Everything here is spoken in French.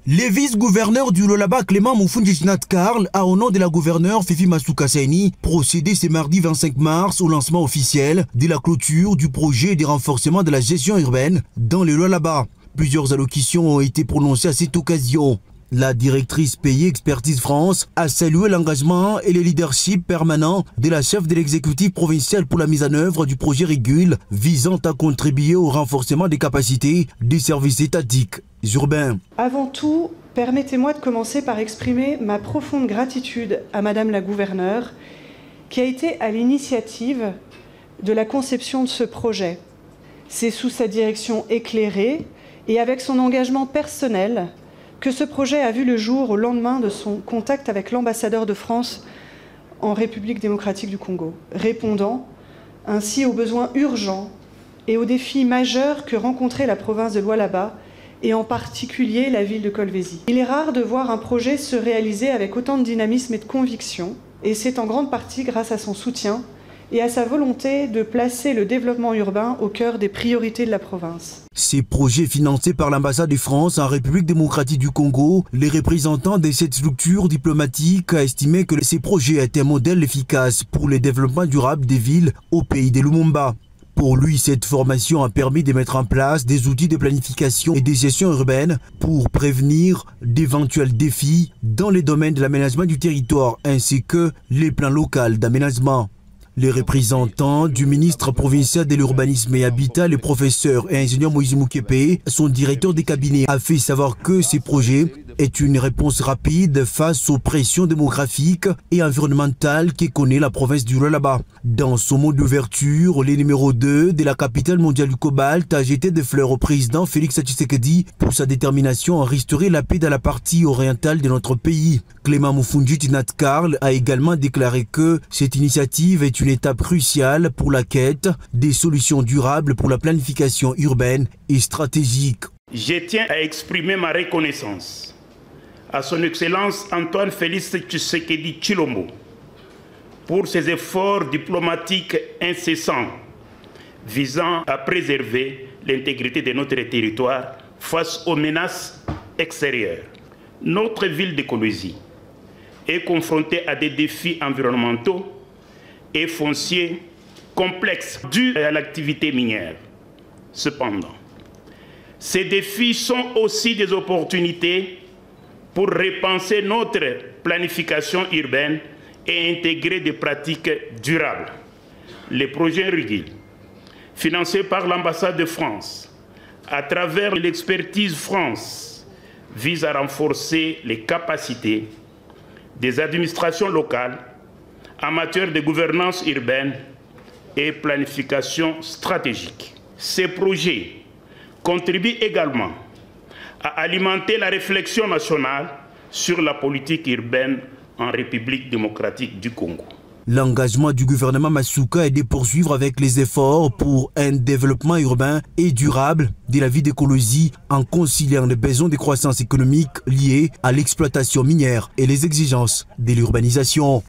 Le vice-gouverneur du Lualaba, Clément Moufoundji Karl, a au nom de la gouverneure Fifi Masuka Saini procédé ce mardi 25 mars au lancement officiel de la clôture du projet de renforcement de la gestion urbaine dans le Lualaba. Plusieurs allocutions ont été prononcées à cette occasion. La directrice Pays Expertise France a salué l'engagement et le leadership permanent de la chef de l'exécutif provincial pour la mise en œuvre du projet Régule visant à contribuer au renforcement des capacités des services étatiques urbains. Avant tout, permettez-moi de commencer par exprimer ma profonde gratitude à Madame la gouverneure qui a été à l'initiative de la conception de ce projet. C'est sous sa direction éclairée et avec son engagement personnel que ce projet a vu le jour au lendemain de son contact avec l'ambassadeur de France en République démocratique du Congo, répondant ainsi aux besoins urgents et aux défis majeurs que rencontrait la province de Lualaba et en particulier la ville de Kolwezi. Il est rare de voir un projet se réaliser avec autant de dynamisme et de conviction, et c'est en grande partie grâce à son soutien et à sa volonté de placer le développement urbain au cœur des priorités de la province. Ces projets financés par l'ambassade de France en République démocratique du Congo, les représentants de cette structure diplomatique ont estimé que ces projets étaient un modèle efficace pour le développement durable des villes au pays de Lumumba. Pour lui, cette formation a permis de mettre en place des outils de planification et de gestion urbaine pour prévenir d'éventuels défis dans les domaines de l'aménagement du territoire ainsi que les plans locaux d'aménagement. Les représentants du ministre provincial de l'urbanisme et habitat, le professeur et ingénieur Moïse Moukepe, son directeur de cabinet, a fait savoir que ces projets est une réponse rapide face aux pressions démographiques et environnementales que connaît la province du Lualaba. Dans son mot d'ouverture, le numéro 2 de la capitale mondiale du cobalt a jeté des fleurs au président Félix Tshisekedi pour sa détermination à restaurer la paix dans la partie orientale de notre pays. Clément Moufoundji Karl a également déclaré que cette initiative est une étape cruciale pour la quête des solutions durables pour la planification urbaine et stratégique. Je tiens à exprimer ma reconnaissance à son Excellence Antoine Félix Tshisekedi Tshilombo pour ses efforts diplomatiques incessants visant à préserver l'intégrité de notre territoire face aux menaces extérieures. Notre ville de Kolwezi est confrontée à des défis environnementaux et fonciers complexes dus à l'activité minière. Cependant, ces défis sont aussi des opportunités pour repenser notre planification urbaine et intégrer des pratiques durables. Le projet Régule, financé par l'ambassade de France, à travers l'expertise France, vise à renforcer les capacités des administrations locales en matière de gouvernance urbaine et planification stratégique. Ces projets contribuent également à alimenter la réflexion nationale sur la politique urbaine en République démocratique du Congo. L'engagement du gouvernement Masuka est de poursuivre avec les efforts pour un développement urbain et durable de la ville de Kolwezi en conciliant les besoins de croissance économique liés à l'exploitation minière et les exigences de l'urbanisation.